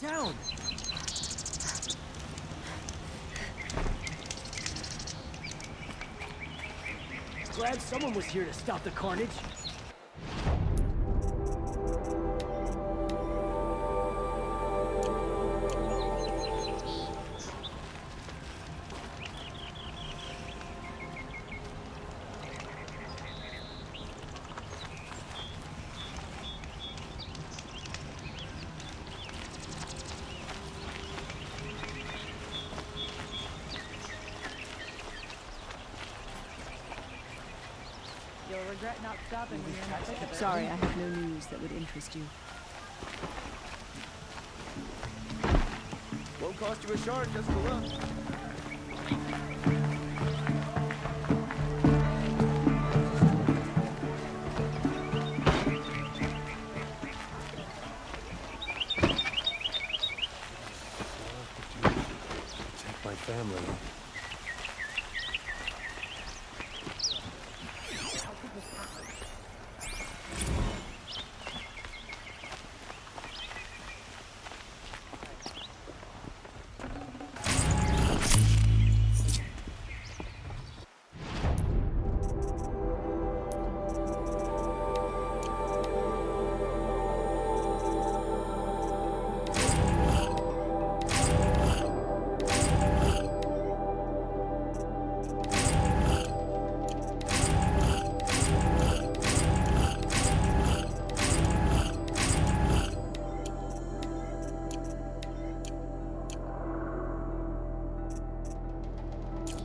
sound? Glad someone was here to stop the carnage. You'll regret not stopping when you're in the thick of it. Sorry, I have no news that would interest you. Won't cost you a shard just to look. Take my family.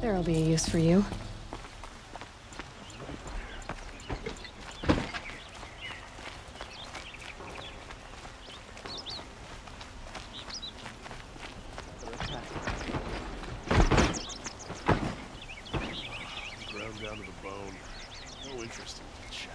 There'll be a use for you. Ground down to the bone. No interest in that chat.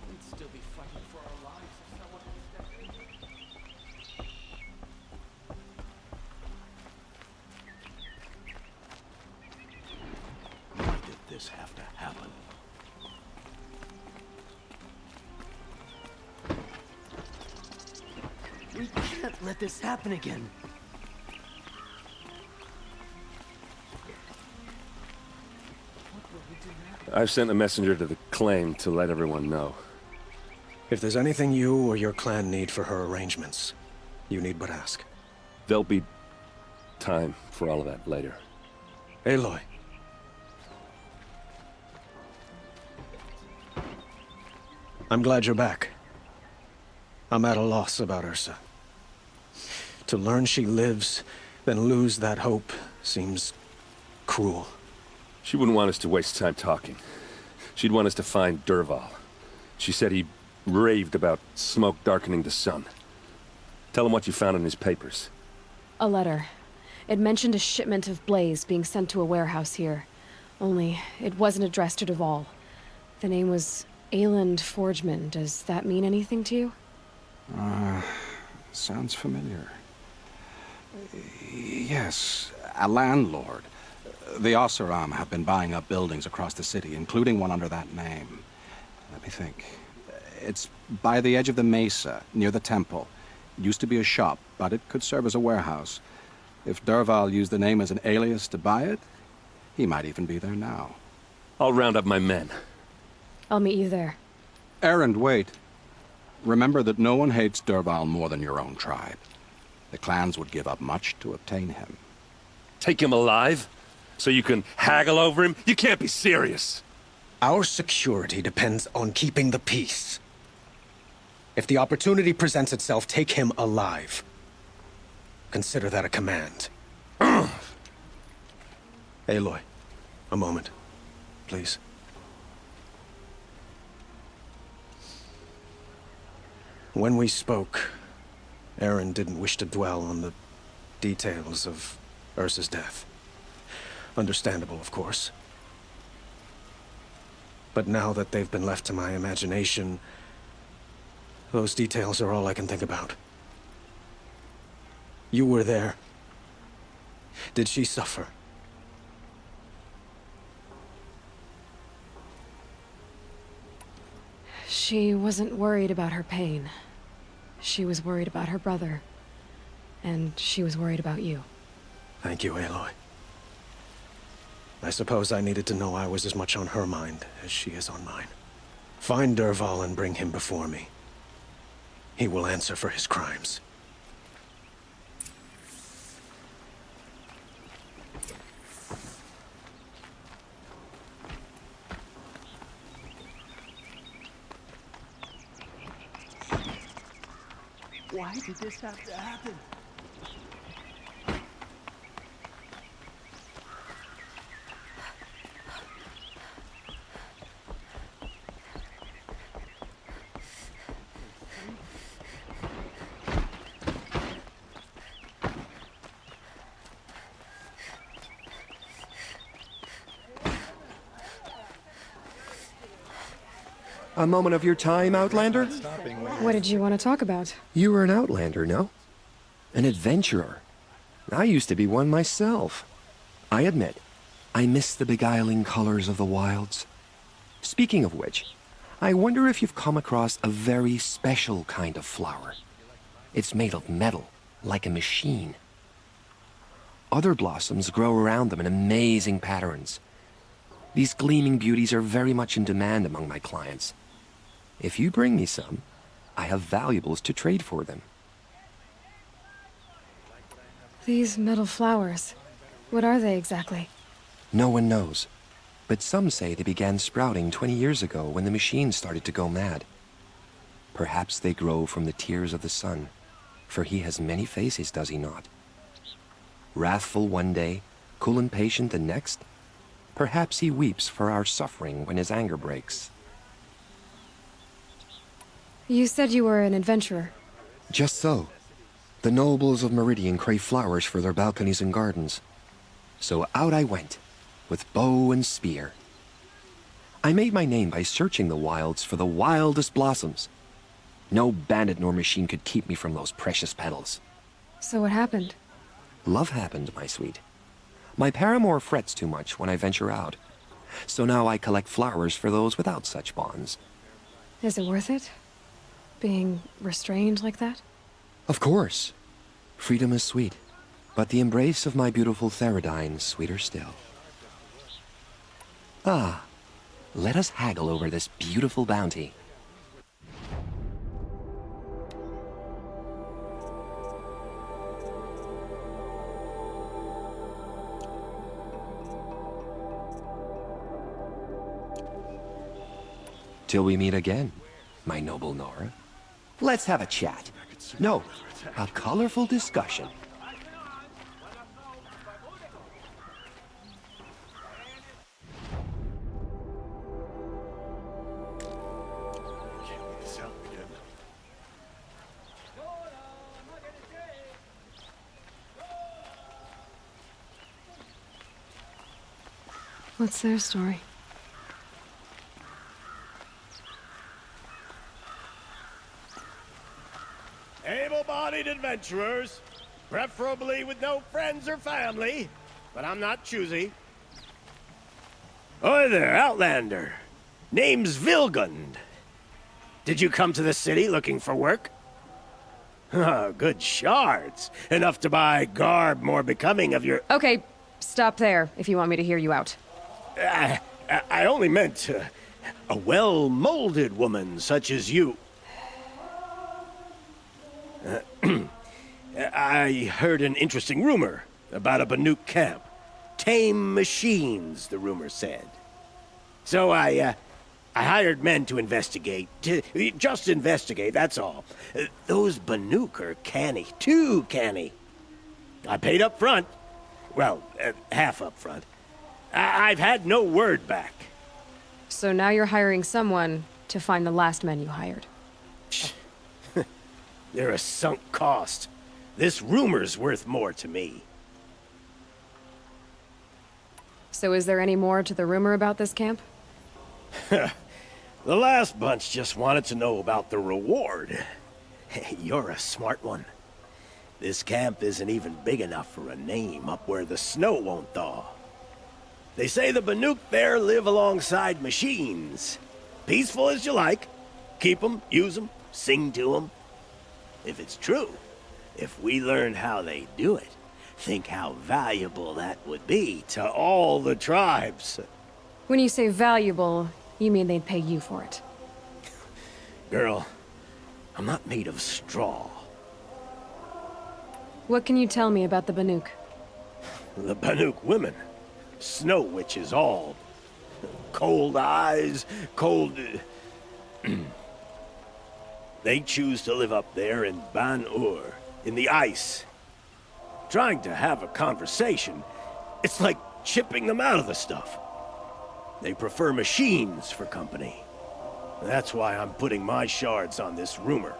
We'd still be fighting for our lives if someone had stepped in. Why did this have to happen? We can't let this happen again. I've sent a messenger to the claim to let everyone know. If there's anything you or your clan need for her arrangements, you need but ask. There'll be time for all of that later. Aloy. I'm glad you're back. I'm at a loss about Ursa. To learn she lives, then lose that hope, seems cruel. She wouldn't want us to waste time talking. She'd want us to find Dervahl. She said he raved about smoke darkening the sun. Tell him what you found in his papers. A letter. It mentioned a shipment of blaze being sent to a warehouse here. Only, it wasn't addressed to Dervahl. The name was Ayland Forgeman. Does that mean anything to you? Sounds familiar. Yes, a landlord. The Oseram have been buying up buildings across the city, including one under that name. Let me think. It's by the edge of the mesa, near the temple. It used to be a shop, but it could serve as a warehouse. If Dervahl used the name as an alias to buy it, he might even be there now. I'll round up my men. I'll meet you there. Erend, wait. Remember that no one hates Dervahl more than your own tribe. The clans would give up much to obtain him. Take him alive? So you can haggle over him? You can't be serious! Our security depends on keeping the peace. If the opportunity presents itself, take him alive. Consider that a command. Aloy, a moment, please. When we spoke, Erend didn't wish to dwell on the details of Ursa's death. Understandable, of course. But now that they've been left to my imagination, those details are all I can think about. You were there. Did she suffer? She wasn't worried about her pain. She was worried about her brother. And she was worried about you. Thank you, Aloy. I suppose I needed to know I was as much on her mind as she is on mine. Find Dervahl and bring him before me. He will answer for his crimes. Why did this have to happen? A moment of your time, Outlander? What did you want to talk about? You were an Outlander, no? An adventurer. I used to be one myself. I admit, I miss the beguiling colors of the wilds. Speaking of which, I wonder if you've come across a very special kind of flower. It's made of metal, like a machine. Other blossoms grow around them in amazing patterns. These gleaming beauties are very much in demand among my clients. If you bring me some, I have valuables to trade for them. These metal flowers. What are they exactly? No one knows, but some say they began sprouting 20 years ago when the machine started to go mad. Perhaps they grow from the tears of the sun, for he has many faces, does he not? Wrathful one day, cool and patient the next. Perhaps he weeps for our suffering when his anger breaks. You said you were an adventurer. Just so. The nobles of Meridian crave flowers for their balconies and gardens. So out I went, with bow and spear. I made my name by searching the wilds for the wildest blossoms. No bandit nor machine could keep me from those precious petals. So what happened? Love happened, my sweet. My paramour frets too much when I venture out. So now I collect flowers for those without such bonds. Is it worth it? Being restrained like that? Of course. Freedom is sweet, but the embrace of my beautiful Theradine sweeter still. Ah, let us haggle over this beautiful bounty. Till we meet again, my noble Nora. Let's have a chat. No, a colorful discussion. Can't leave this out again. What's their story? Able-bodied adventurers, preferably with no friends or family, but I'm not choosy. Oi there, Outlander. Name's Vilgund. Did you come to the city looking for work? Oh, good shards. Enough to buy garb more becoming of your... Okay, stop there if you want me to hear you out. I only meant a well-molded woman such as you. I heard an interesting rumor about a Banuk camp. Tame machines, the rumor said. So I hired men to investigate. Just investigate, that's all. Those Banuk are canny, too canny. I paid up front. Well, half up front. I've had no word back. So now you're hiring someone to find the last men you hired. They're a sunk cost. This rumor's worth more to me. So is there any more to the rumor about this camp? The last bunch just wanted to know about the reward. You're a smart one. This camp isn't even big enough for a name up where the snow won't thaw. They say the Banuk there live alongside machines. Peaceful as you like. Keep 'em, use 'em, sing to 'em. If it's true, if we learn how they do it, think how valuable that would be to all the tribes. When you say valuable, you mean they'd pay you for it. Girl, I'm not made of straw. What can you tell me about the Banuk? The Banuk women. Snow witches all. Cold eyes, cold... They choose to live up there in Ban-Ur, in the ice. Trying to have a conversation, it's like chipping them out of the stuff. They prefer machines for company. That's why I'm putting my shards on this rumor.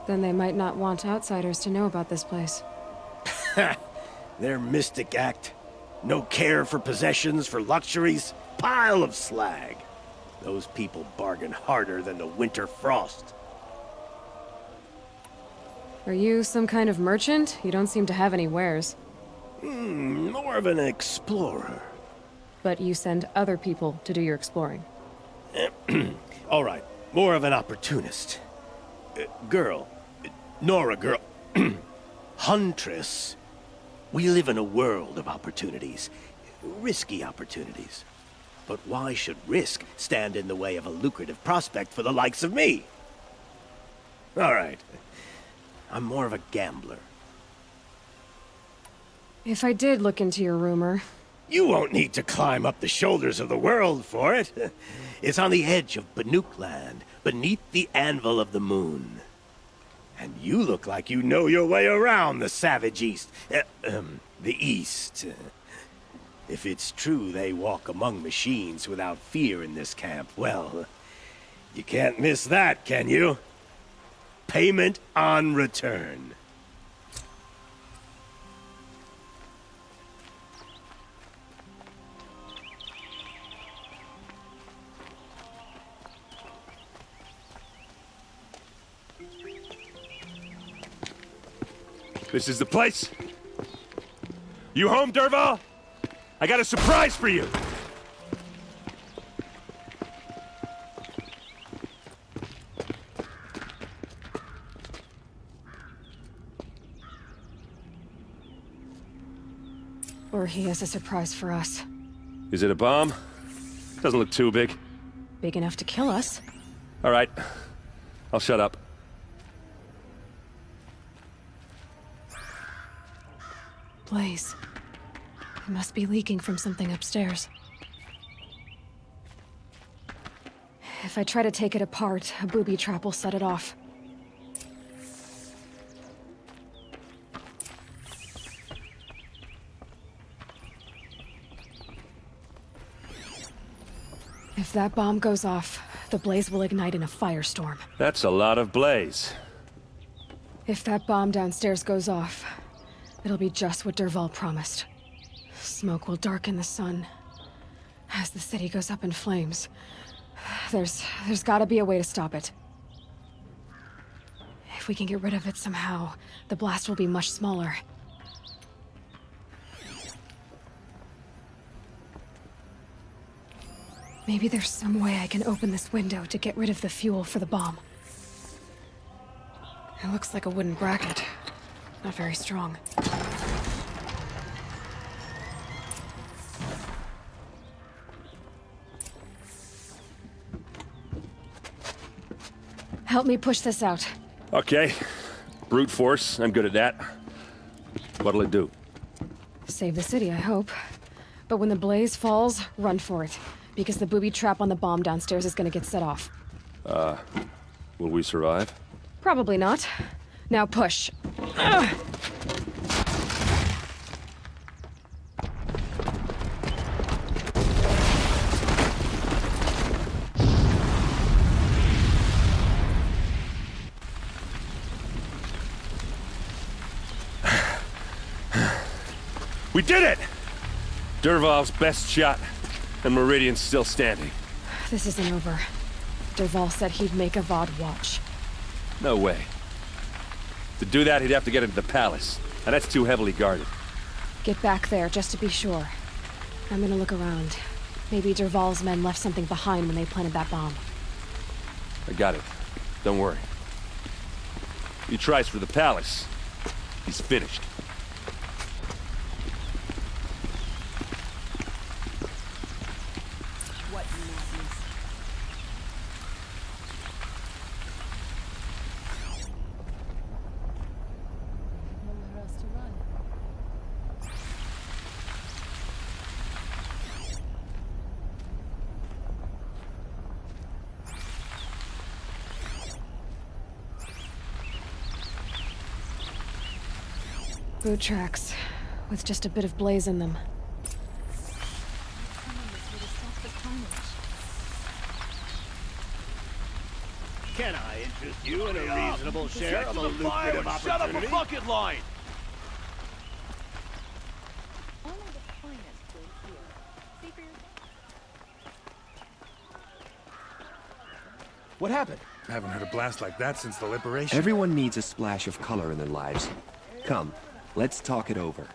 Then they might not want outsiders to know about this place. Their mystic act. No care for possessions, for luxuries. Pile of slag. Those people bargain harder than the winter frost. Are you some kind of merchant? You don't seem to have any wares. More of an explorer. But you send other people to do your exploring. All right, more of an opportunist. Girl. Nora girl. Huntress. We live in a world of opportunities. Risky opportunities. But why should risk stand in the way of a lucrative prospect for the likes of me? All right. I'm more of a gambler. If I did look into your rumor... You won't need to climb up the shoulders of the world for it. It's on the edge of Banuk land, beneath the anvil of the moon. And you look like you know your way around the savage east. The east. If it's true they walk among machines without fear in this camp, well, you can't miss that, can you? Payment on return. This is the place? You home, Dervahl? I got a surprise for you! Or he has a surprise for us. Is it a bomb? Doesn't look too big. Big enough to kill us. All right. I'll shut up. Blaze. It must be leaking from something upstairs. If I try to take it apart, a booby trap will set it off. If that bomb goes off, the blaze will ignite in a firestorm. That's a lot of blaze. If that bomb downstairs goes off, it'll be just what Dervahl promised. Smoke will darken the sun. As the city goes up in flames, there's gotta be a way to stop it. If we can get rid of it somehow, the blast will be much smaller. Maybe there's some way I can open this window to get rid of the fuel for the bomb. It looks like a wooden bracket. Not very strong. Help me push this out. Okay. Brute force, I'm good at that. What'll it do? Save the city, I hope. But when the blaze falls, run for it. Because the booby trap on the bomb downstairs is gonna get set off. Will we survive? Probably not. Now push. Ugh. We did it! Dervahl's best shot, and Meridian's still standing. This isn't over. Dervahl said he'd make Avad watch. No way. To do that, he'd have to get into the palace, and that's too heavily guarded. Get back there, just to be sure. I'm gonna look around. Maybe Dervahl's men left something behind when they planted that bomb. I got it. Don't worry. He tries for the palace. He's finished. What madness. Nowhere else to run. Boot tracks, with just a bit of blaze in them. Can I interest you in a reasonable share of a lucrative opportunity? Shut up a bucket line! Only the finest live here. See for yourself. What happened? I haven't heard a blast like that since the liberation. Everyone needs a splash of color in their lives. Come, let's talk it over.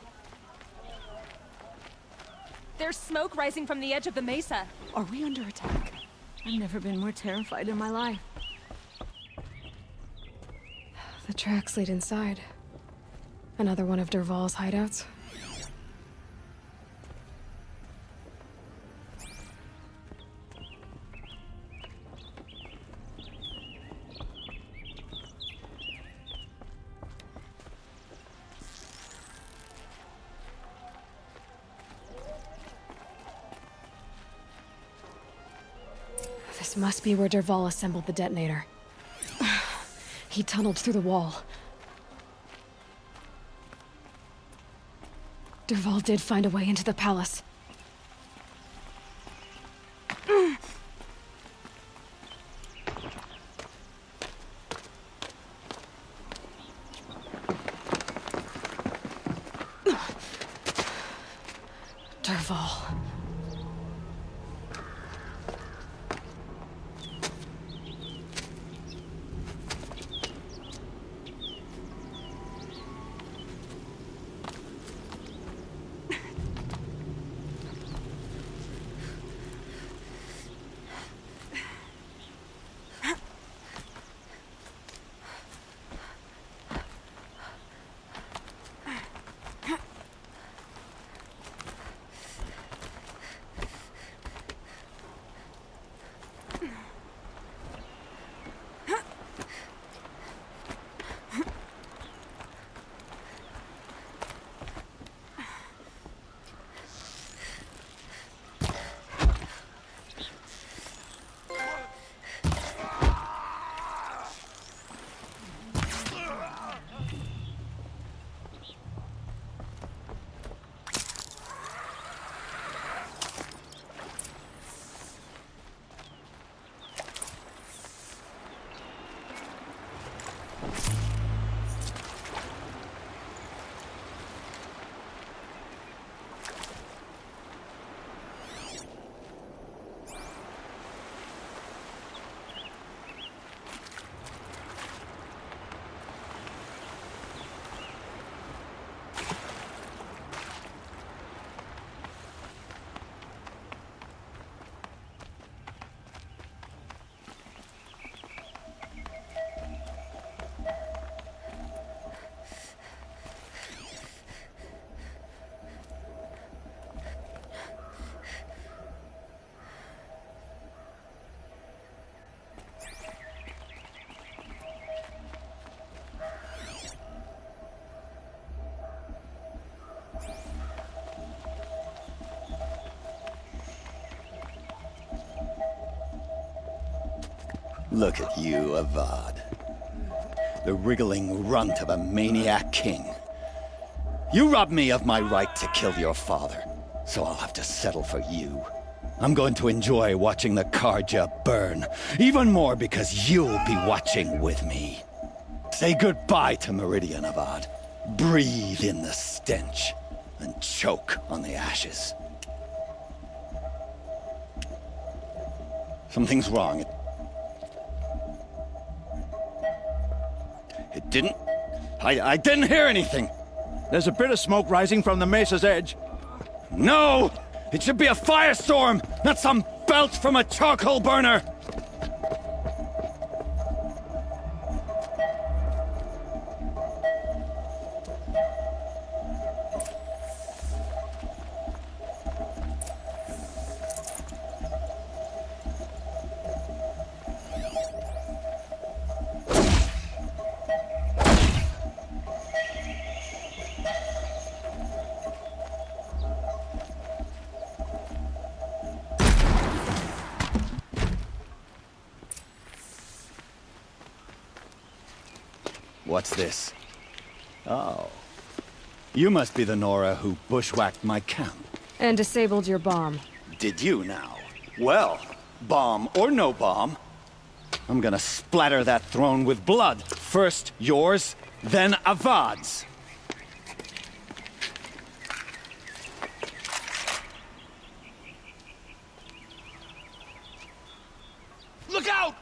There's smoke rising from the edge of the mesa. Are we under attack? I've never been more terrified in my life. The tracks lead inside. Another one of Dervahl's hideouts. This must be where Dervahl assembled the detonator. He tunneled through the wall. Dervahl did find a way into the palace. Dervahl. Look at you, Avad. The wriggling runt of a maniac king. You robbed me of my right to kill your father, so I'll have to settle for you. I'm going to enjoy watching the Carja burn, even more because you'll be watching with me. Say goodbye to Meridian, Avad. Breathe in the stench, and choke on the ashes. Something's wrong. It didn't I didn't hear anything. There's a bit of smoke rising from the mesa's edge. No! It should be a firestorm, not some belch from a charcoal burner! What's this? Oh. You must be the Nora who bushwhacked my camp. And disabled your bomb. Did you now? Well, bomb or no bomb, I'm gonna splatter that throne with blood. First yours, then Avad's. Look out!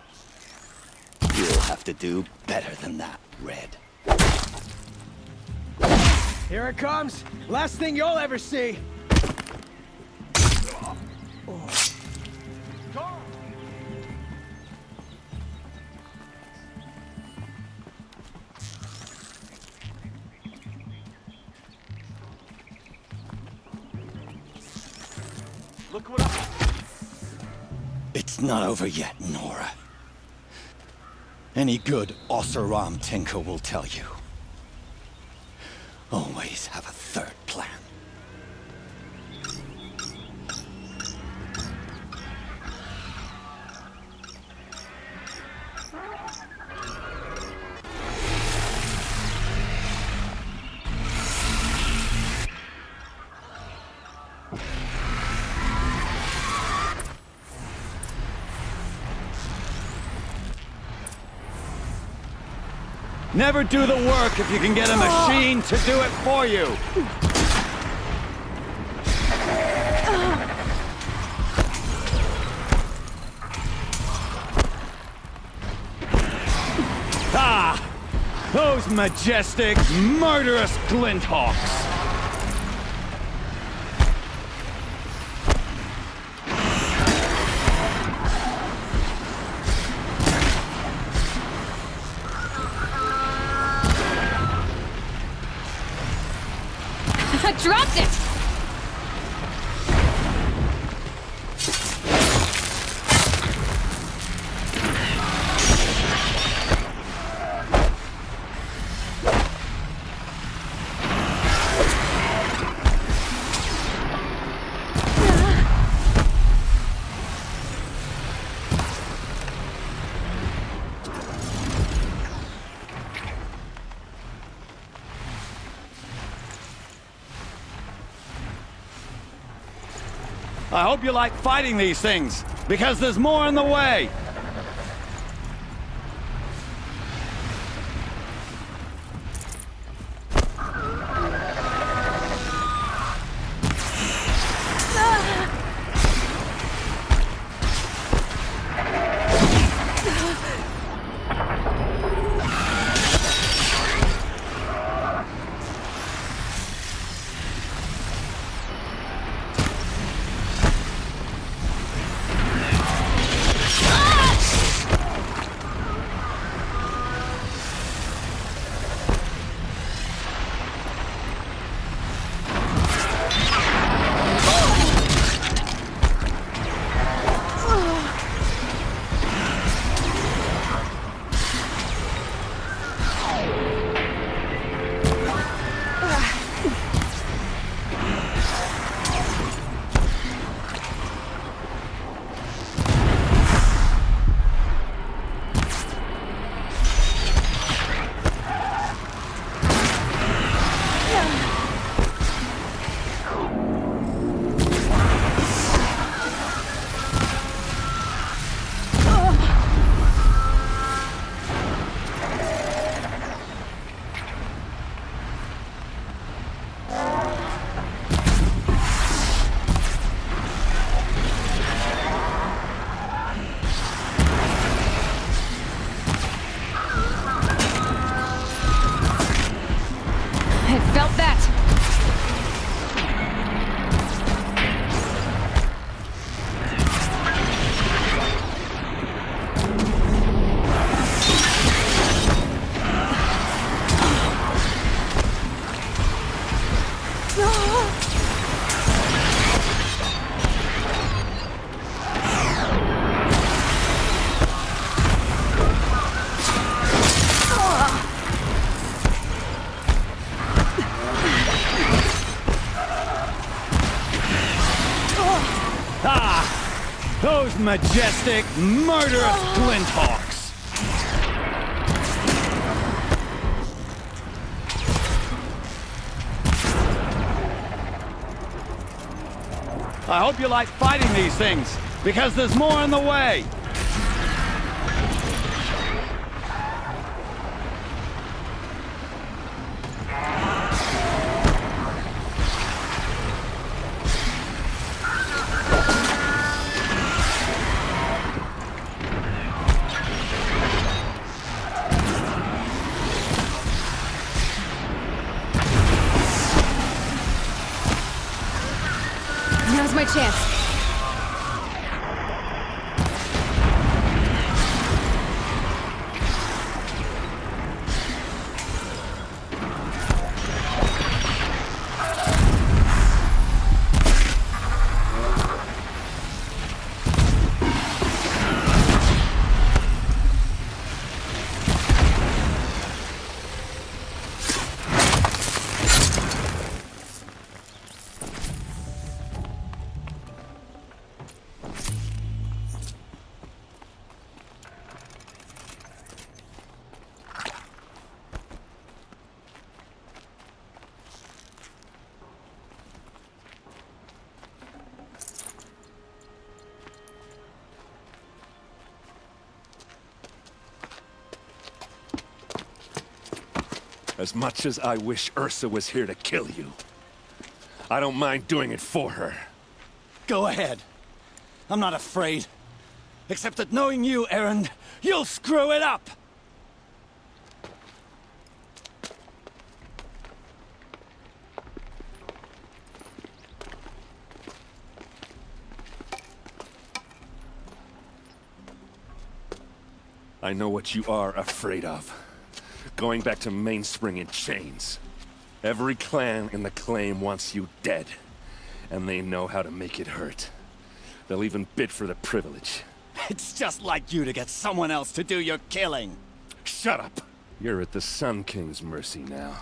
You'll have to do better than that, Red. Here it comes. Last thing you'll ever see. Look what I... It's not over yet, Nora. Any good Oseram tinker will tell you. Always have a third plan. Never do the work if you can get a machine to do it for you. Ah! Those majestic, murderous Glinthawks! I dropped it! I hope you like fighting these things, because there's more in the way! Ah! I felt that! Those majestic, murderous Glinthawks! I hope you like fighting these things, because there's more in the way! Now's my chance. As much as I wish Ursa was here to kill you, I don't mind doing it for her. Go ahead. I'm not afraid. Except that knowing you, Erend, you'll screw it up! I know what you are afraid of. Going back to Mainspring in chains. Every clan in the claim wants you dead. And they know how to make it hurt. They'll even bid for the privilege. It's just like you to get someone else to do your killing. Shut up! You're at the Sun King's mercy now.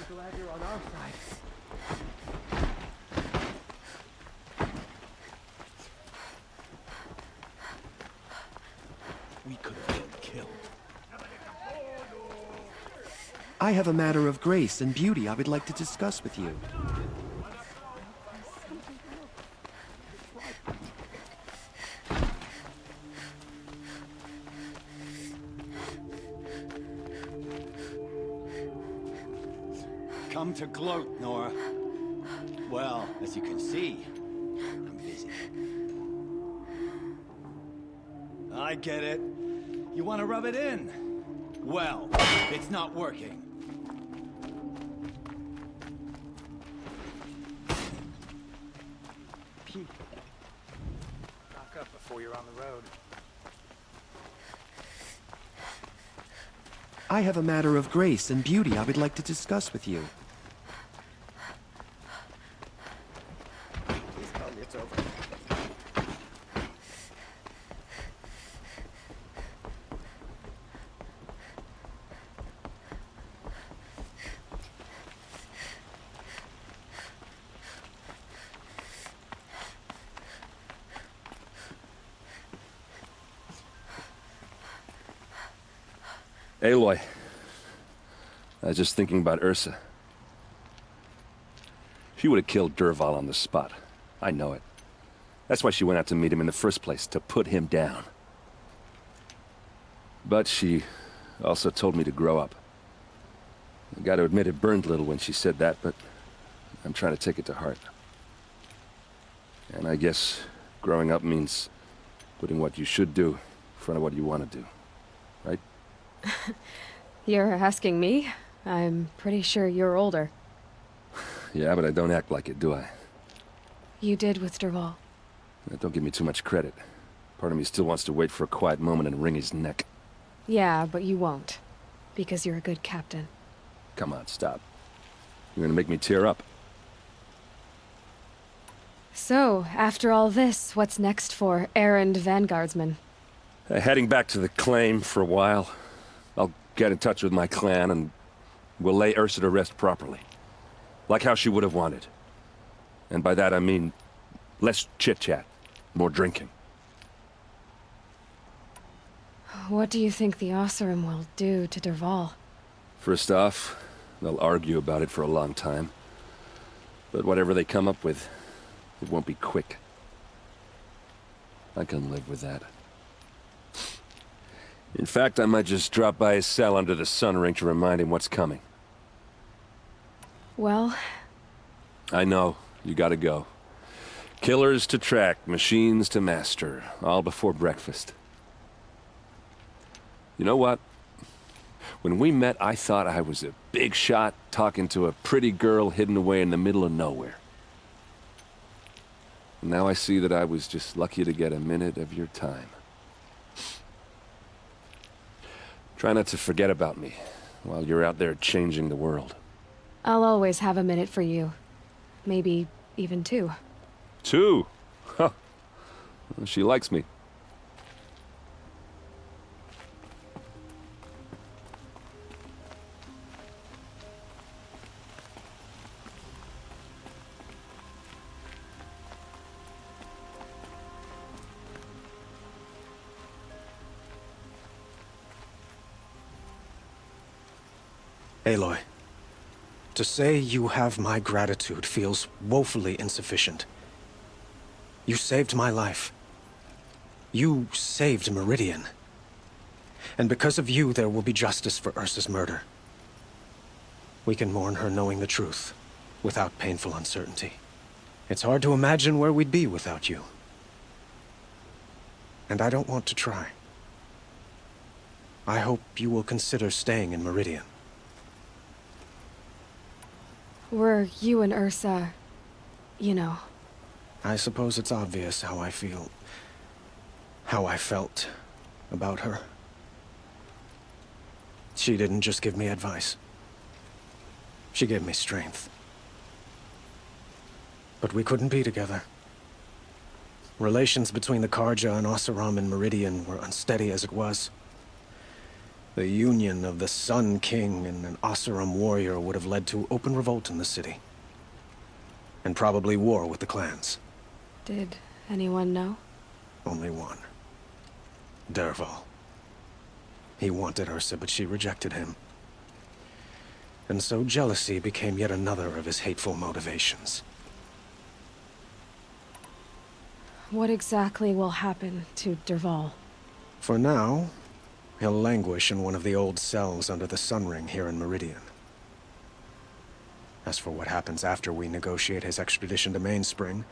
Glad you're on our side. We could have been killed. I have a matter of grace and beauty I would like to discuss with you. Come to gloat, Nora. Well, as you can see, I'm busy. I get it. You want to rub it in? Well, it's not working. Knock up before you're on the road. I have a matter of grace and beauty I would like to discuss with you. Please tell me it's over. Aloy. I was just thinking about Ursa. She would have killed Dervahl on the spot. I know it. That's why she went out to meet him in the first place, to put him down. But she also told me to grow up. I gotta admit it burned a little when she said that, but I'm trying to take it to heart. And I guess growing up means putting what you should do in front of what you want to do. Right? You're asking me? I'm pretty sure you're older. Yeah, but I don't act like it, do I? You did with Dervahl. Don't give me too much credit. Part of me still wants to wait for a quiet moment and wring his neck. Yeah, but you won't. Because you're a good captain. Come on, stop. You're gonna make me tear up. So, after all this, what's next for errand vanguardsman? Heading back to the claim for a while. I'll get in touch with my clan and we'll lay Ursa to rest properly. Like how she would have wanted. And by that I mean less chit-chat, more drinking. What do you think the Oseram will do to Dervahl? First off, they'll argue about it for a long time. But whatever they come up with, it won't be quick. I can live with that. In fact, I might just drop by his cell under the sun ring to remind him what's coming. Well... I know. You gotta go. Killers to track, machines to master. All before breakfast. You know what? When we met, I thought I was a big shot talking to a pretty girl hidden away in the middle of nowhere. Now I see that I was just lucky to get a minute of your time. Try not to forget about me while you're out there changing the world. I'll always have a minute for you. Maybe even 2. 2? Huh. Well, she likes me. Aloy, to say you have my gratitude feels woefully insufficient. You saved my life. You saved Meridian. And because of you, there will be justice for Ursa's murder. We can mourn her knowing the truth, without painful uncertainty. It's hard to imagine where we'd be without you. And I don't want to try. I hope you will consider staying in Meridian. Were you and Ursa... you know... I suppose it's obvious how I feel... how I felt about her. She didn't just give me advice. She gave me strength. But we couldn't be together. Relations between the Carja and Oseram and Meridian were unsteady as it was. The union of the Sun King and an Oseram warrior would have led to open revolt in the city. And probably war with the clans. Did anyone know? Only one. Dervahl. He wanted Ursa, but she rejected him. And so jealousy became yet another of his hateful motivations. What exactly will happen to Dervahl? For now, he'll languish in one of the old cells under the Sun Ring here in Meridian. As for what happens after we negotiate his extradition to Mainspring,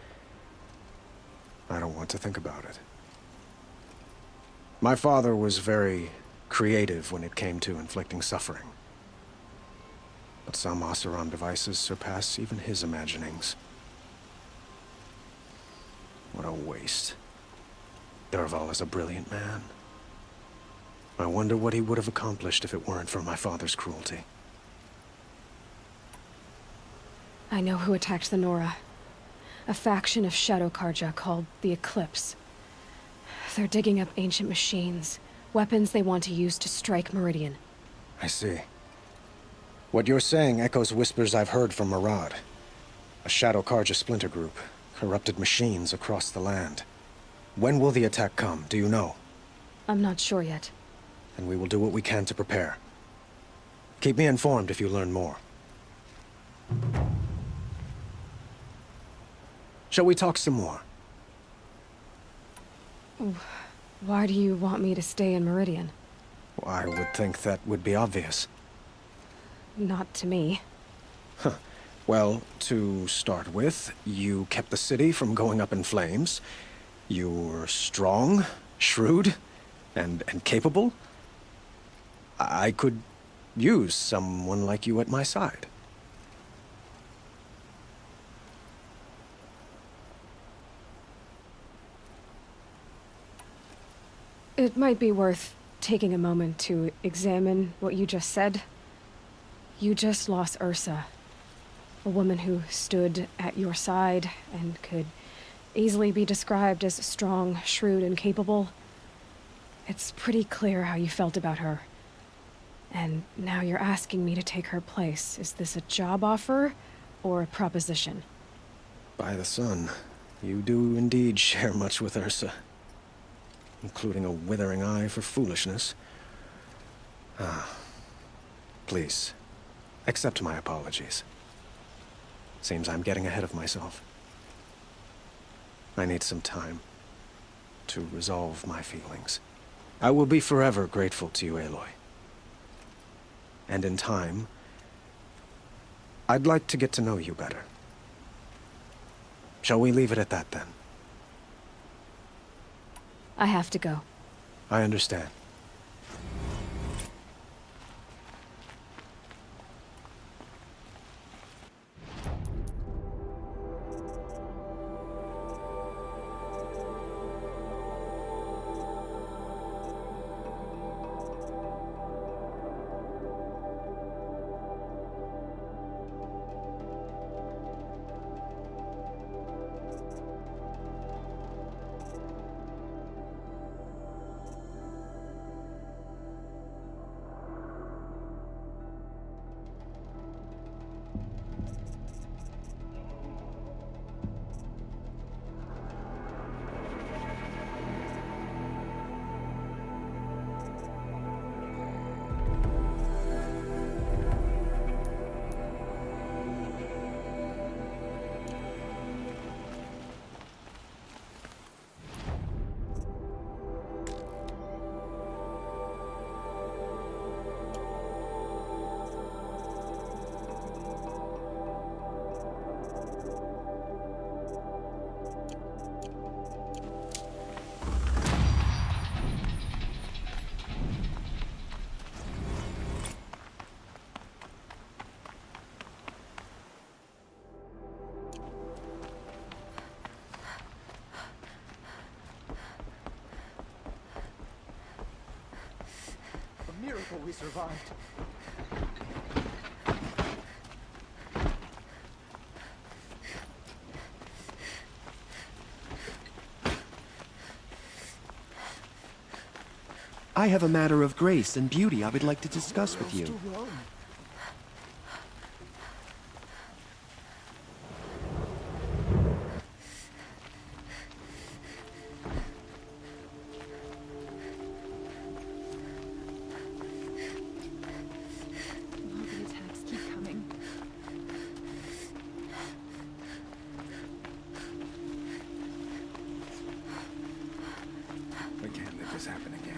I don't want to think about it. My father was very creative when it came to inflicting suffering. But some Oseram devices surpass even his imaginings. What a waste. Dervahl is a brilliant man. I wonder what he would have accomplished if it weren't for my father's cruelty. I know who attacked the Nora. A faction of Shadow Carja called the Eclipse. They're digging up ancient machines, weapons they want to use to strike Meridian. I see. What you're saying echoes whispers I've heard from Murad. A Shadow Carja splinter group, corrupted machines across the land. When will the attack come, do you know? I'm not sure yet. and we will do what we can to prepare. Keep me informed if you learn more. Shall we talk some more? Why do you want me to stay in Meridian? I would think that would be obvious. Not to me. Huh. Well, to start with, you kept the city from going up in flames. You were strong, shrewd, and capable. I could use someone like you at my side. It might be worth taking a moment to examine what you just said. You just lost Ursa, a woman who stood at your side and could easily be described as strong, shrewd, and capable. It's pretty clear how you felt about her. And now you're asking me to take her place. Is this a job offer or a proposition? By the sun, you do indeed share much with Ursa, including a withering eye for foolishness. Please, accept my apologies. Seems I'm getting ahead of myself. I need some time to resolve my feelings. I will be forever grateful to you, Aloy. And in time, I'd like to get to know you better. Shall we leave it at that, then? I have to go. I understand. Miracle we survived. I have a matter of grace and beauty I would like to discuss with you. The attacks keep coming. We can't let this happen again.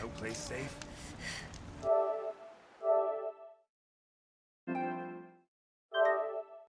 No place safe?